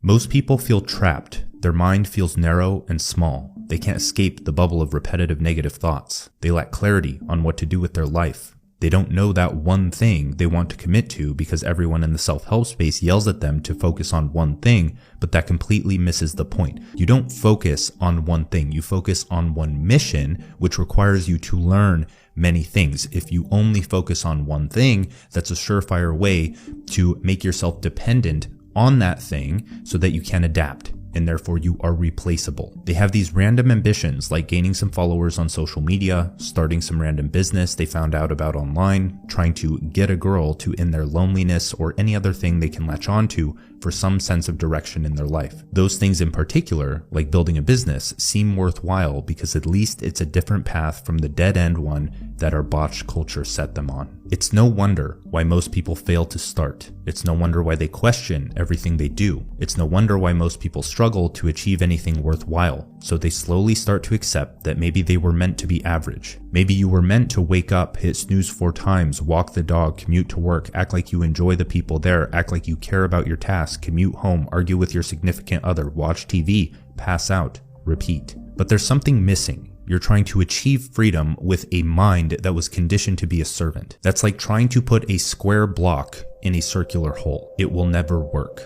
Most people feel trapped. Their mind feels narrow and small. They can't escape the bubble of repetitive negative thoughts. They lack clarity on what to do with their life. They don't know that one thing they want to commit to because everyone in the self-help space yells at them to focus on one thing, but that completely misses the point. You don't focus on one thing. You focus on one mission, which requires you to learn many things. If you only focus on one thing, that's a surefire way to make yourself dependent on that thing so that you can adapt, and therefore you are replaceable. They have these random ambitions like gaining some followers on social media, starting some random business they found out about online, trying to get a girl to end their loneliness, or any other thing they can latch onto for some sense of direction in their life. Those things in particular, like building a business, seem worthwhile because at least it's a different path from the dead-end one that our botched culture set them on. It's no wonder why most people fail to start. It's no wonder why they question everything they do. It's no wonder why most people struggle to achieve anything worthwhile. So they slowly start to accept that maybe they were meant to be average. Maybe you were meant to wake up, hit snooze 4 times, walk the dog, commute to work, act like you enjoy the people there, act like you care about your task, commute home, argue with your significant other, watch TV, pass out, repeat. But there's something missing. You're trying to achieve freedom with a mind that was conditioned to be a servant. That's like trying to put a square block in a circular hole. It will never work.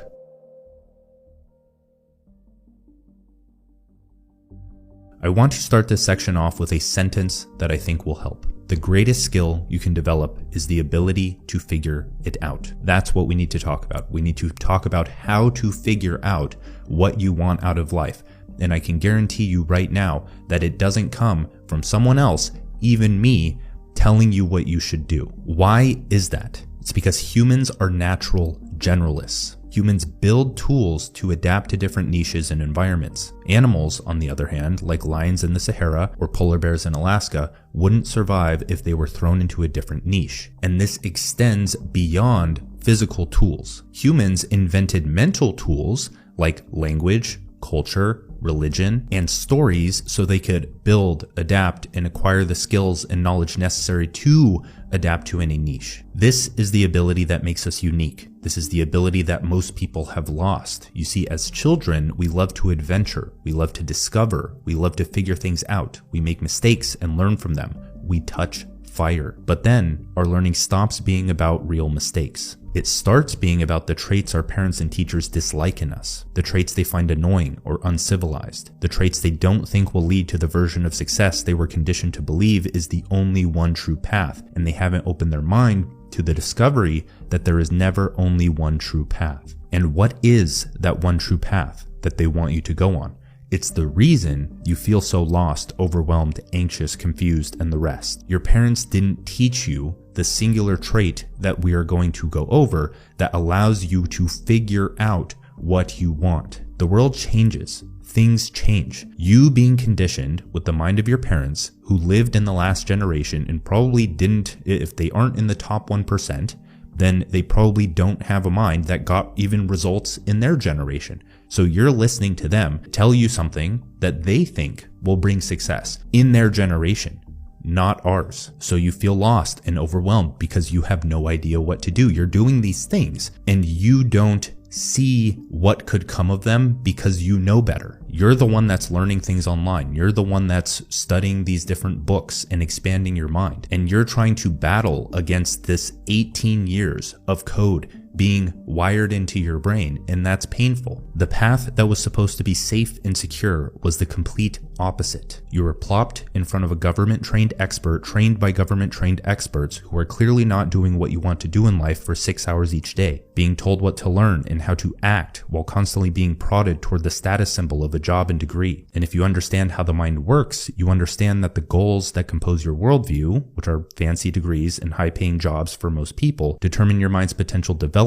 I want to start this section off with a sentence that I think will help. The greatest skill you can develop is the ability to figure it out. That's what we need to talk about. We need to talk about how to figure out what you want out of life. And I can guarantee you right now that it doesn't come from someone else, even me, telling you what you should do. Why is that? It's because humans are natural generalists. Humans build tools to adapt to different niches and environments. Animals, on the other hand, like lions in the Sahara or polar bears in Alaska, wouldn't survive if they were thrown into a different niche. And this extends beyond physical tools. Humans invented mental tools like language, culture, religion, and stories so they could build, adapt, and acquire the skills and knowledge necessary to adapt to any niche. This is the ability that makes us unique. This is the ability that most people have lost. You see, as children, we love to adventure, we love to discover, we love to figure things out, we make mistakes and learn from them, we touch fire. But then our learning stops being about real mistakes. It starts being about the traits our parents and teachers dislike in us, the traits they find annoying or uncivilized, the traits they don't think will lead to the version of success they were conditioned to believe is the only one true path, and they haven't opened their mind to the discovery that there is never only one true path. And what is that one true path that they want you to go on? It's the reason you feel so lost, overwhelmed, anxious, confused, and the rest. Your parents didn't teach you the singular trait that we are going to go over that allows you to figure out what you want. The world changes. Things change. You being conditioned with the mind of your parents who lived in the last generation and probably didn't, if they aren't in the top 1%, then they probably don't have a mind that got even results in their generation. So you're listening to them tell you something that they think will bring success in their generation, not ours. So you feel lost and overwhelmed because you have no idea what to do. You're doing these things and you don't see what could come of them because you know better. You're the one that's learning things online. You're the one that's studying these different books and expanding your mind. And you're trying to battle against this 18 years of code being wired into your brain, and that's painful. The path that was supposed to be safe and secure was the complete opposite. You were plopped in front of a government-trained expert, trained by government-trained experts who are clearly not doing what you want to do in life for 6 hours each day, being told what to learn and how to act while constantly being prodded toward the status symbol of a job and degree. And if you understand how the mind works, you understand that the goals that compose your worldview, which are fancy degrees and high-paying jobs for most people, determine your mind's potential development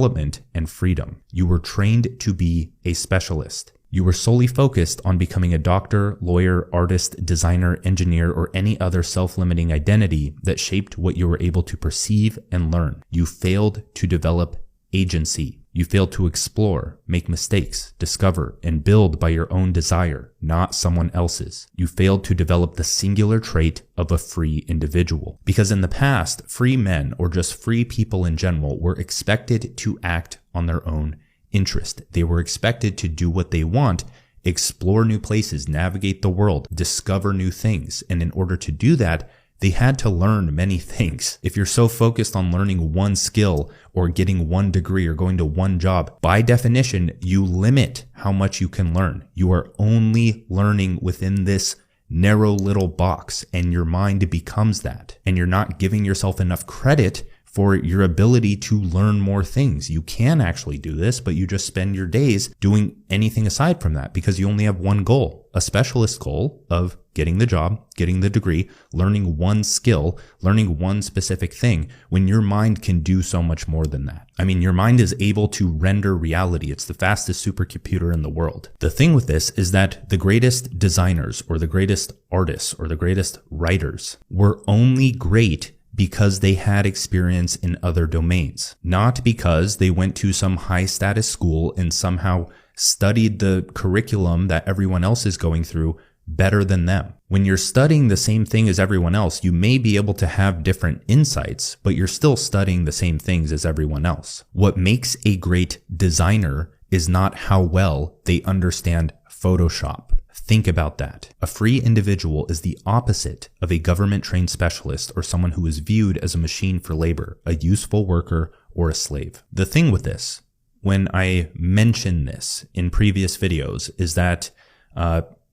and freedom. You were trained to be a specialist. You were solely focused on becoming a doctor, lawyer, artist, designer, engineer, or any other self-limiting identity that shaped what you were able to perceive and learn. You failed to develop agency. You failed to explore, make mistakes, discover, and build by your own desire, not someone else's. You failed to develop the singular trait of a free individual. Because in the past, free men, or just free people in general, were expected to act on their own interest. They were expected to do what they want, explore new places, navigate the world, discover new things. And in order to do that, they had to learn many things. If you're so focused on learning one skill or getting one degree or going to one job, by definition, you limit how much you can learn. You are only learning within this narrow little box, and your mind becomes that. And you're not giving yourself enough credit for your ability to learn more things. You can actually do this, but you just spend your days doing anything aside from that because you only have one goal, a specialist goal of getting the job, getting the degree, learning one skill, learning one specific thing, when your mind can do so much more than that. I mean, your mind is able to render reality. It's the fastest supercomputer in the world. The thing with this is that the greatest designers or the greatest artists or the greatest writers were only great because they had experience in other domains, not because they went to some high status school and somehow studied the curriculum that everyone else is going through better than them. When you're studying the same thing as everyone else, you may be able to have different insights, but you're still studying the same things as everyone else. What makes a great designer is not how well they understand Photoshop. Think about that. A free individual is the opposite of a government-trained specialist or someone who is viewed as a machine for labor, a useful worker, or a slave. The thing with this, when I mention this in previous videos, is that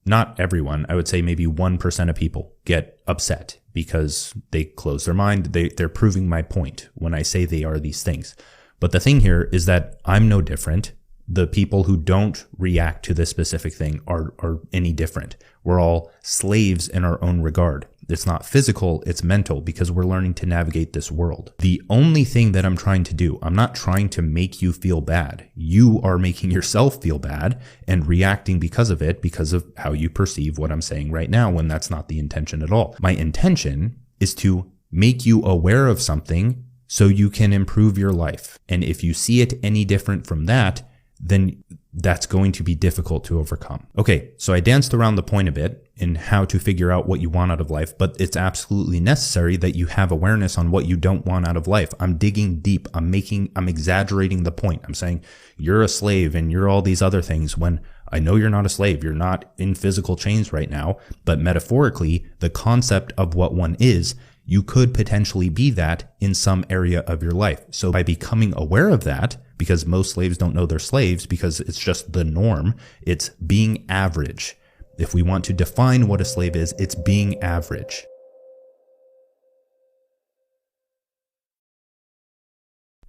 not everyone, I would say maybe 1% of people get upset because they close their mind. They're proving my point when I say they are these things. But the thing here is that I'm no different. The people who don't react to this specific thing are any different. We're all slaves in our own regard. It's not physical, it's mental, because we're learning to navigate this world. The only thing that I'm trying to do, I'm not trying to make you feel bad. You are making yourself feel bad and reacting because of it, because of how you perceive what I'm saying right now, when that's not the intention at all. My intention is to make you aware of something so you can improve your life. And if you see it any different from that, then that's going to be difficult to overcome. Okay, so I danced around the point a bit in how to figure out what you want out of life, but it's absolutely necessary that you have awareness on what you don't want out of life. I'm digging deep. I'm exaggerating the point. I'm saying you're a slave and you're all these other things when I know you're not a slave. You're not in physical chains right now, but metaphorically, the concept of what one is, you could potentially be that in some area of your life. So by becoming aware of that, because most slaves don't know they're slaves because it's just the norm, it's being average. If we want to define what a slave is, it's being average.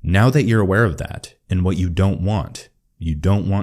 Now that you're aware of that and what you don't want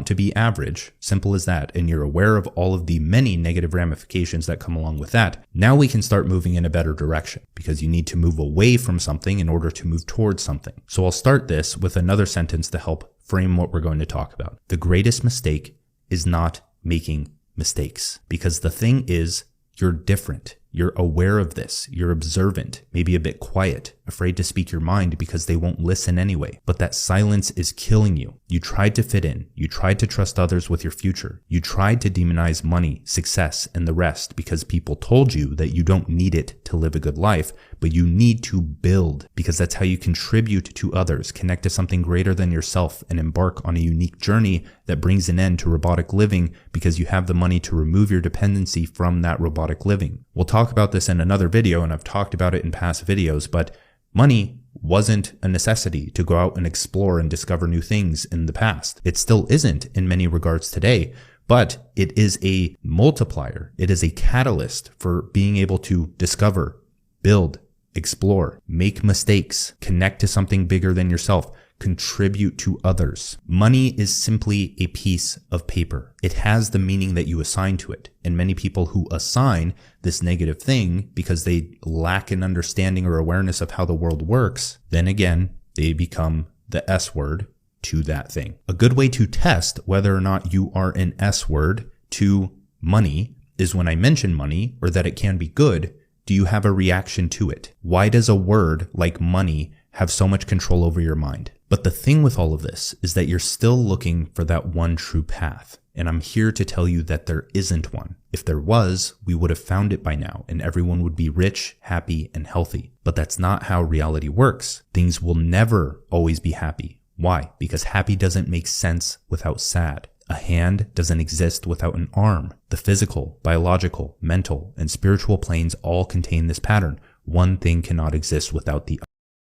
to be average, simple as that, and you're aware of all of the many negative ramifications that come along with that, now we can start moving in a better direction because you need to move away from something in order to move towards something. So I'll start this with another sentence to help frame what we're going to talk about. The greatest mistake is not making mistakes, because the thing is, you're different. You're aware of this. You're observant, maybe a bit quiet, afraid to speak your mind because they won't listen anyway. But that silence is killing you. You tried to fit in. You tried to trust others with your future. You tried to demonize money, success, and the rest because people told you that you don't need it to live a good life, but you need to build because that's how you contribute to others, connect to something greater than yourself, and embark on a unique journey that brings an end to robotic living because you have the money to remove your dependency from that robotic living. We'll talk about this in another video, and I've talked about it in past videos, but money wasn't a necessity to go out and explore and discover new things in the past. It still isn't in many regards today, but it is a multiplier. It is a catalyst for being able to discover, build, explore, make mistakes, connect to something bigger than yourself, contribute to others. Money is simply a piece of paper. It has the meaning that you assign to it. And many people who assign this negative thing because they lack an understanding or awareness of how the world works, then again, they become the S word to that thing. A good way to test whether or not you are an S word to money is when I mention money or that it can be good, do you have a reaction to it? Why does a word like money have so much control over your mind? But the thing with all of this is that you're still looking for that one true path. And I'm here to tell you that there isn't one. If there was, we would have found it by now and everyone would be rich, happy, and healthy. But that's not how reality works. Things will never always be happy. Why? Because happy doesn't make sense without sad. A hand doesn't exist without an arm. The physical, biological, mental, and spiritual planes all contain this pattern. One thing cannot exist without the other.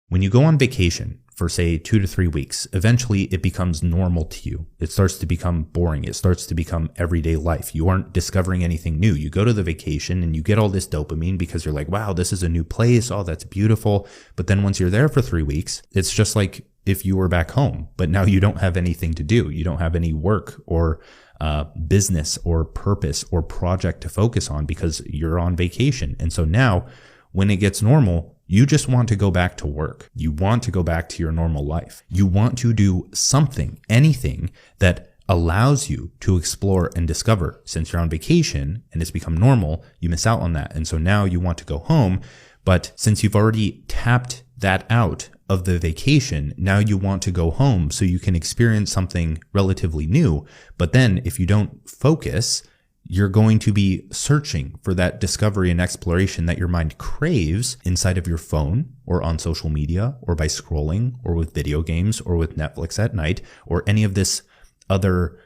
When you go on vacation for say 2 to 3 weeks, eventually it becomes normal to you. It starts to become boring. It starts to become everyday life. You aren't discovering anything new. You go to the vacation and you get all this dopamine because you're like, wow, this is a new place. Oh, that's beautiful. But then once you're there for 3 weeks, it's just like if you were back home, but now you don't have anything to do. You don't have any work or business or purpose or project to focus on because you're on vacation. And so now when it gets normal, you just want to go back to work. You want to go back to your normal life. You want to do something, anything that allows you to explore and discover. Since you're on vacation and it's become normal, you miss out on that. And so now you want to go home. But since you've already tapped that out of the vacation, now you want to go home so you can experience something relatively new. But then if you don't focus, you're going to be searching for that discovery and exploration that your mind craves inside of your phone or on social media or by scrolling or with video games or with Netflix at night or any of this other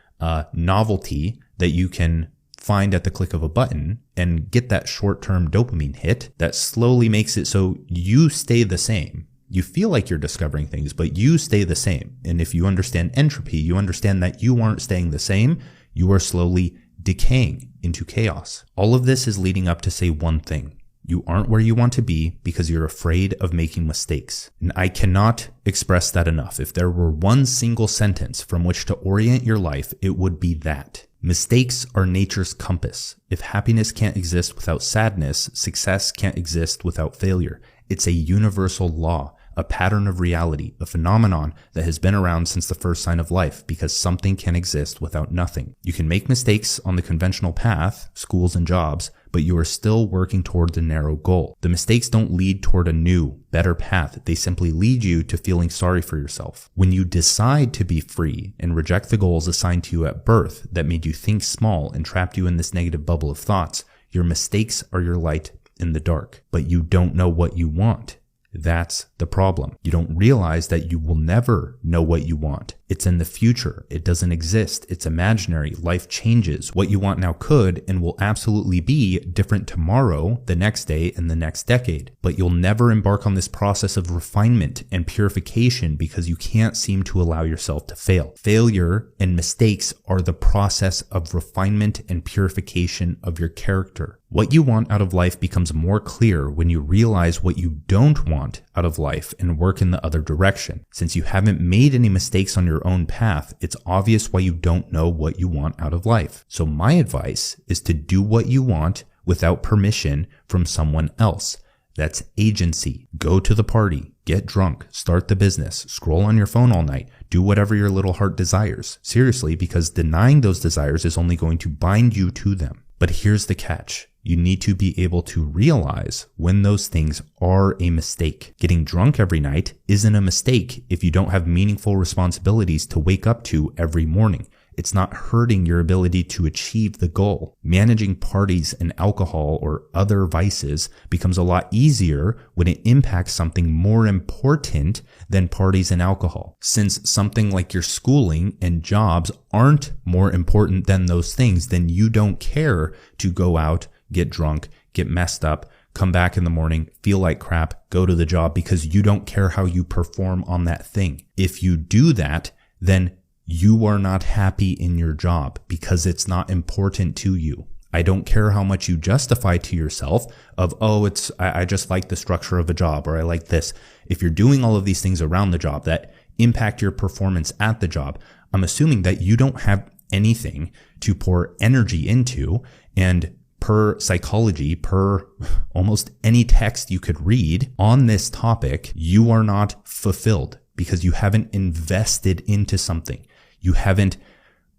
novelty that you can find at the click of a button and get that short-term dopamine hit that slowly makes it so you stay the same. You feel like you're discovering things, but you stay the same. And if you understand entropy, you understand that you aren't staying the same. You are slowly decaying into chaos. All of this is leading up to say one thing. You aren't where you want to be because you're afraid of making mistakes. And I cannot express that enough. If there were one single sentence from which to orient your life, it would be that. Mistakes are nature's compass. If happiness can't exist without sadness, success can't exist without failure. It's a universal law, a pattern of reality, a phenomenon that has been around since the first sign of life because something can exist without nothing. You can make mistakes on the conventional path, schools and jobs, but you are still working toward the narrow goal. The mistakes don't lead toward a new, better path. They simply lead you to feeling sorry for yourself. When you decide to be free and reject the goals assigned to you at birth that made you think small and trapped you in this negative bubble of thoughts, your mistakes are your light in the dark, but you don't know what you want. That's the problem. You don't realize that you will never know what you want. It's in the future. It doesn't exist. It's imaginary. Life changes. What you want now could and will absolutely be different tomorrow, the next day, and the next decade. But you'll never embark on this process of refinement and purification because you can't seem to allow yourself to fail. Failure and mistakes are the process of refinement and purification of your character. What you want out of life becomes more clear when you realize what you don't want out of life and work in the other direction. Since you haven't made any mistakes on your own path, it's obvious why you don't know what you want out of life. So my advice is to do what you want without permission from someone else. That's agency. Go to the party, get drunk, start the business, scroll on your phone all night, do whatever your little heart desires. Seriously, because denying those desires is only going to bind you to them. But here's the catch. You need to be able to realize when those things are a mistake. Getting drunk every night isn't a mistake if you don't have meaningful responsibilities to wake up to every morning. It's not hurting your ability to achieve the goal. Managing parties and alcohol or other vices becomes a lot easier when it impacts something more important than parties and alcohol. Since something like your schooling and jobs aren't more important than those things, then you don't care to go out, get drunk, get messed up, come back in the morning, feel like crap, go to the job because you don't care how you perform on that thing. If you do that, then you are not happy in your job because it's not important to you. I don't care how much you justify to yourself of, oh, I just like the structure of a job or I like this. If you're doing all of these things around the job that impact your performance at the job, I'm assuming that you don't have anything to pour energy into. And per psychology, per almost any text you could read on this topic, you are not fulfilled because you haven't invested into something. You haven't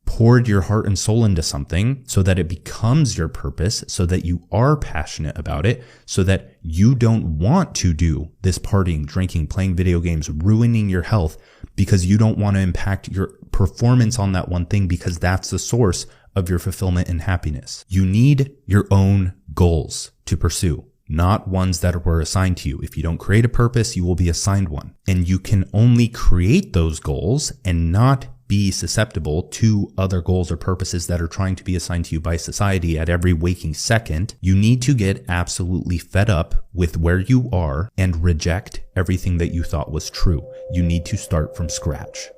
poured your heart and soul into something so that it becomes your purpose, so that you are passionate about it, so that you don't want to do this partying, drinking, playing video games, ruining your health because you don't want to impact your performance on that one thing because that's the source of your fulfillment and happiness. You need your own goals to pursue. not ones that were assigned to you. If you don't create a purpose, you will be assigned one. And you can only create those goals and not be susceptible to other goals or purposes that are trying to be assigned to you by society at every waking second. You need to get absolutely fed up with where you are and reject everything that you thought was true. You need to start from scratch.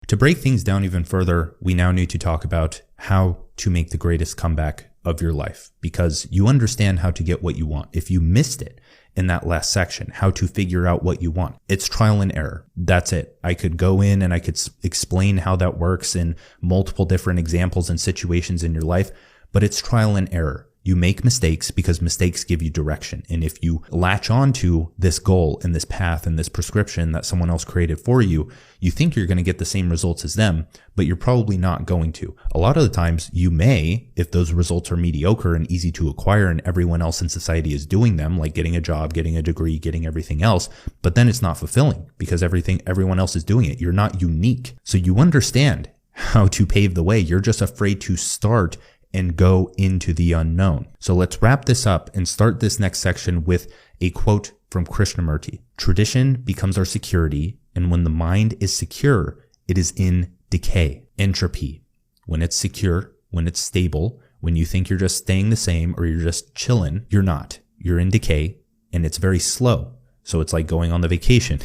To break things down even further, we now need to talk about how to make the greatest comeback of your life, because you understand how to get what you want. If you missed it in that last section, how to figure out what you want, it's trial and error. That's it. I could go in and I could explain how that works in multiple different examples and situations in your life, but it's trial and error. You make mistakes because mistakes give you direction. And if you latch onto this goal and this path and this prescription that someone else created for you, you think you're going to get the same results as them, but you're probably not going to. A lot of the times you may, if those results are mediocre and easy to acquire and everyone else in society is doing them, like getting a job, getting a degree, getting everything else, but then it's not fulfilling because everyone else is doing it. You're not unique. So you understand how to pave the way. You're just afraid to start and go into the unknown. So let's wrap this up and start this next section with a quote from Krishnamurti. Tradition becomes our security, and when the mind is secure, it is in decay, entropy. When it's secure, when it's stable, when you think you're just staying the same or you're just chilling, you're not. You're in decay, and it's very slow. So it's like going on the vacation.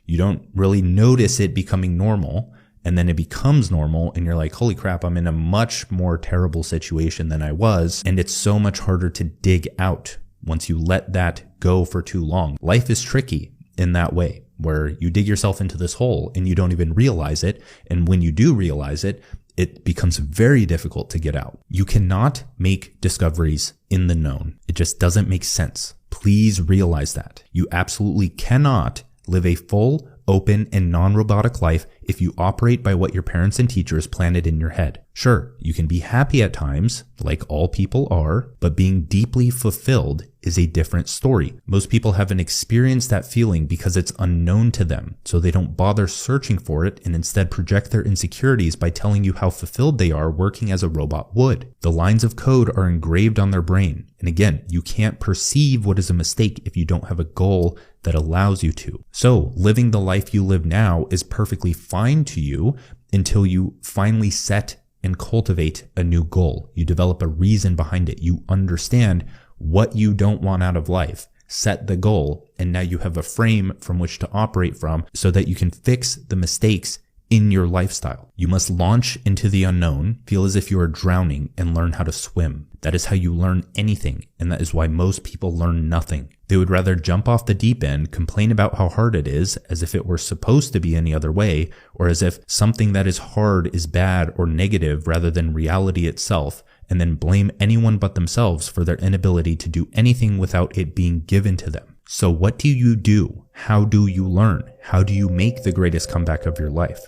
You don't really notice it becoming normal, and then it becomes normal and you're like, holy crap, I'm in a much more terrible situation than I was. And it's so much harder to dig out once you let that go for too long. Life is tricky in that way, where you dig yourself into this hole and you don't even realize it. And when you do realize it, it becomes very difficult to get out. You cannot make discoveries in the known. It just doesn't make sense. Please realize that. You absolutely cannot live a full, open, and non-robotic life if you operate by what your parents and teachers planted in your head. Sure, you can be happy at times, like all people are, but being deeply fulfilled is a different story. Most people haven't experienced that feeling because it's unknown to them, so they don't bother searching for it and instead project their insecurities by telling you how fulfilled they are working as a robot would. The lines of code are engraved on their brain, and again, you can't perceive what is a mistake if you don't have a goal that allows you to. So, living the life you live now is perfectly fine to you until you finally set and cultivate a new goal. You develop a reason behind it. You understand what you don't want out of life. Set the goal, and now you have a frame from which to operate from so that you can fix the mistakes in your lifestyle. You must launch into the unknown, feel as if you are drowning, and learn how to swim. That is how you learn anything, and that is why most people learn nothing. They would rather jump off the deep end, complain about how hard it is, as if it were supposed to be any other way, or as if something that is hard is bad or negative rather than reality itself, and then blame anyone but themselves for their inability to do anything without it being given to them. So what do you do? How do you learn? How do you make the greatest comeback of your life?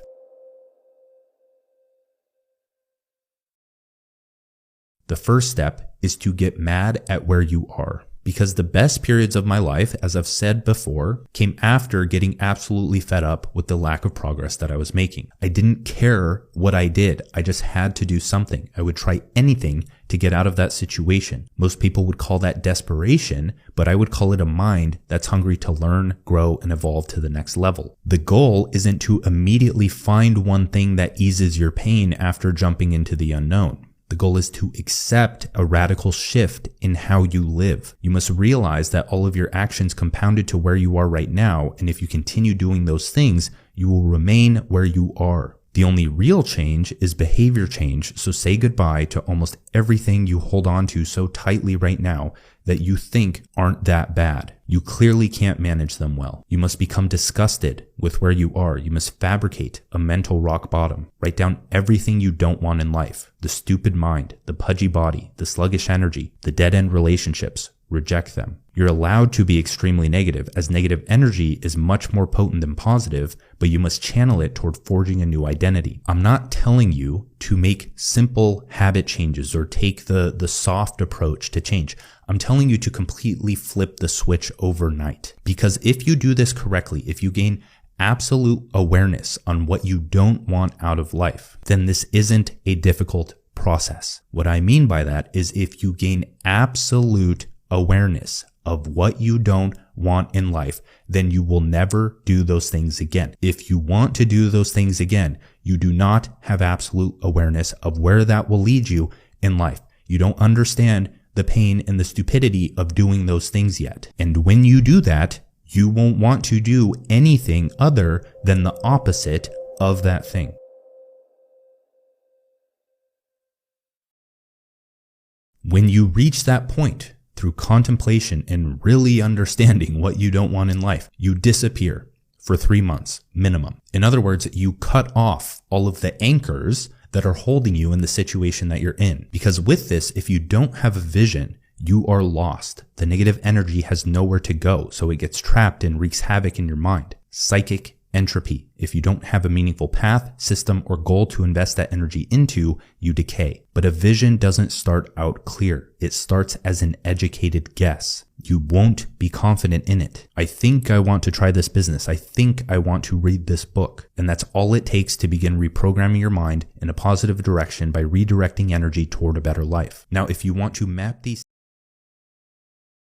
The first step is to get mad at where you are. Because the best periods of my life, as I've said before, came after getting absolutely fed up with the lack of progress that I was making. I didn't care what I did. I just had to do something. I would try anything to get out of that situation. Most people would call that desperation, but I would call it a mind that's hungry to learn, grow, and evolve to the next level. The goal isn't to immediately find one thing that eases your pain after jumping into the unknown. The goal is to accept a radical shift in how you live. You must realize that all of your actions compounded to where you are right now, and if you continue doing those things, you will remain where you are. The only real change is behavior change, so say goodbye to almost everything you hold on to so tightly right now that you think aren't that bad. You clearly can't manage them well. You must become disgusted with where you are. You must fabricate a mental rock bottom. Write down everything you don't want in life. The stupid mind, the pudgy body, the sluggish energy, the dead-end relationships. Reject them. You're allowed to be extremely negative, as negative energy is much more potent than positive, but you must channel it toward forging a new identity. I'm not telling you to make simple habit changes or take the soft approach to change. I'm telling you to completely flip the switch overnight. Because if you do this correctly, if you gain absolute awareness on what you don't want out of life, then this isn't a difficult process. What I mean by that is if you gain absolute awareness of what you don't want in life, then you will never do those things again. If you want to do those things again, you do not have absolute awareness of where that will lead you in life. You don't understand the pain and the stupidity of doing those things yet. And when you do that, you won't want to do anything other than the opposite of that thing. When you reach that point, through contemplation and really understanding what you don't want in life, you disappear for 3 months minimum. In other words, you cut off all of the anchors that are holding you in the situation that you're in. Because with this, if you don't have a vision, you are lost. The negative energy has nowhere to go, so it gets trapped and wreaks havoc in your mind. Psychic entropy. If you don't have a meaningful path, system, or goal to invest that energy into, you decay. But a vision doesn't start out clear. It starts as an educated guess. You won't be confident in it. I think I want to try this business. I think I want to read this book. And that's all it takes to begin reprogramming your mind in a positive direction by redirecting energy toward a better life. Now, if you want to map these,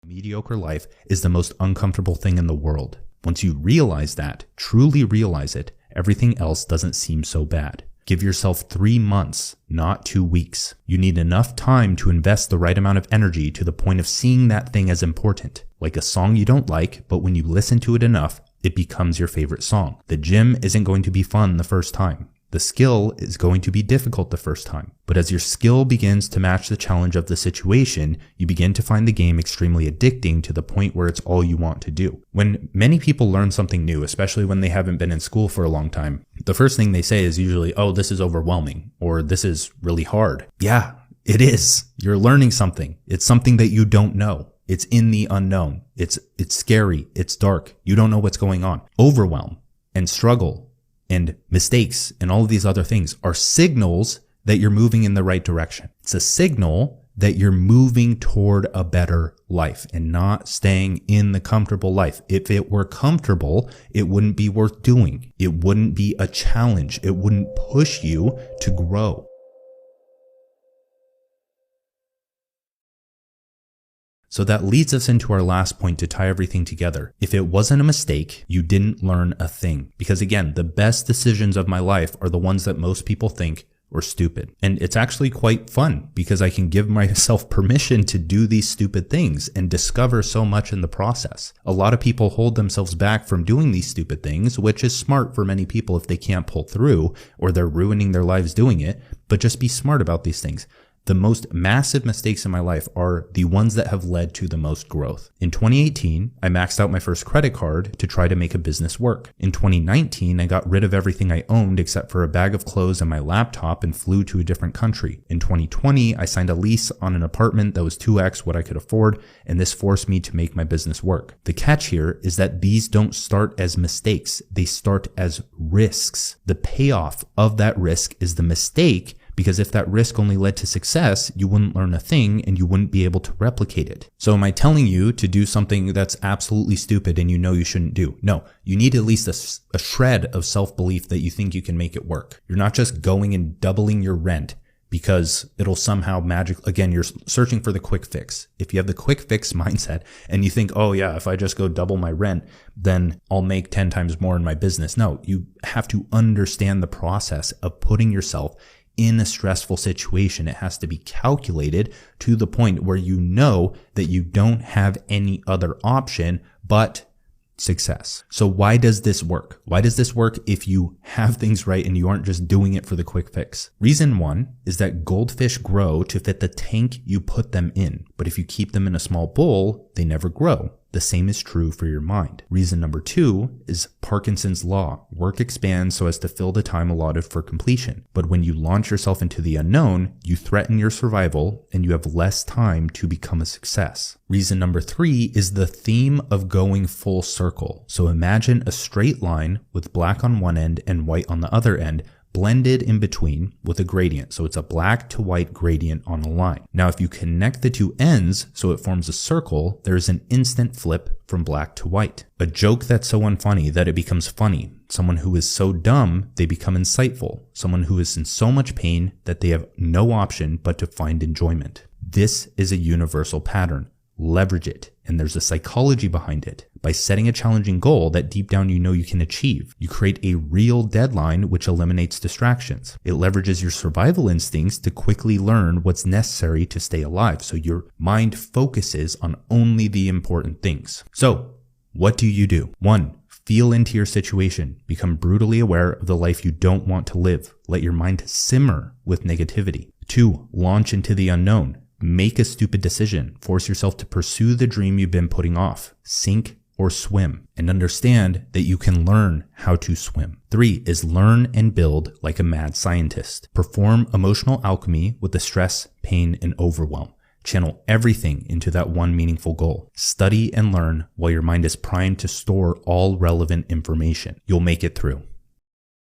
mediocre life is the most uncomfortable thing in the world. Once you realize that, truly realize it, everything else doesn't seem so bad. Give yourself 3 months, not 2 weeks. You need enough time to invest the right amount of energy to the point of seeing that thing as important. Like a song you don't like, but when you listen to it enough, it becomes your favorite song. The gym isn't going to be fun the first time. The skill is going to be difficult the first time. But as your skill begins to match the challenge of the situation, you begin to find the game extremely addicting to the point where it's all you want to do. When many people learn something new, especially when they haven't been in school for a long time, the first thing they say is usually, oh, this is overwhelming, or this is really hard. Yeah, it is. You're learning something. It's something that you don't know. It's in the unknown. It's scary. It's dark. You don't know what's going on. Overwhelm and struggle and mistakes and all of these other things are signals that you're moving in the right direction. It's a signal that you're moving toward a better life and not staying in the comfortable life. If it were comfortable, it wouldn't be worth doing. It wouldn't be a challenge. It wouldn't push you to grow. So that leads us into our last point to tie everything together. If it wasn't a mistake, you didn't learn a thing. Because again, the best decisions of my life are the ones that most people think were stupid. And it's actually quite fun because I can give myself permission to do these stupid things and discover so much in the process. A lot of people hold themselves back from doing these stupid things, which is smart for many people if they can't pull through or they're ruining their lives doing it, but just be smart about these things. The most massive mistakes in my life are the ones that have led to the most growth. In 2018, I maxed out my first credit card to try to make a business work. In 2019, I got rid of everything I owned except for a bag of clothes and my laptop and flew to a different country. In 2020, I signed a lease on an apartment that was 2x what I could afford, and this forced me to make my business work. The catch here is that these don't start as mistakes. They start as risks. The payoff of that risk is the mistake, because if that risk only led to success, you wouldn't learn a thing and you wouldn't be able to replicate it. So am I telling you to do something that's absolutely stupid and you know you shouldn't do? No, you need at least a shred of self-belief that you think you can make it work. You're not just going and doubling your rent because it'll somehow again, you're searching for the quick fix. If you have the quick fix mindset and you think, oh yeah, if I just go double my rent, then I'll make 10 times more in my business. No, you have to understand the process of putting yourself in a stressful situation. It has to be calculated to the point where you know that you don't have any other option but success. So why does this work? Why does this work if you have things right and you aren't just doing it for the quick fix? Reason one is that goldfish grow to fit the tank you put them in. But if you keep them in a small bowl, they never grow. The same is true for your mind. Reason number two is Parkinson's law. Work expands so as to fill the time allotted for completion. But when you launch yourself into the unknown, you threaten your survival and you have less time to become a success. Reason number three is the theme of going full circle. So imagine a straight line with black on one end and white on the other end, blended in between with a gradient. So it's a black to white gradient on a line. Now, if you connect the two ends so it forms a circle, there's an instant flip from black to white. A joke that's so unfunny that it becomes funny. Someone who is so dumb, they become insightful. Someone who is in so much pain that they have no option but to find enjoyment. This is a universal pattern. Leverage it, and there's a psychology behind it. By setting a challenging goal that deep down you know you can achieve, you create a real deadline which eliminates distractions. It leverages your survival instincts to quickly learn what's necessary to stay alive, so your mind focuses on only the important things. So, what do you do? 1. Feel into your situation. Become brutally aware of the life you don't want to live. Let your mind simmer with negativity. 2. Launch into the unknown. Make a stupid decision. Force yourself to pursue the dream you've been putting off. Sink or swim, and understand that you can learn how to swim. 3 is learn and build like a mad scientist. Perform emotional alchemy with the stress, pain, and overwhelm. Channel everything into that one meaningful goal. Study and learn while your mind is primed to store all relevant information. You'll make it through.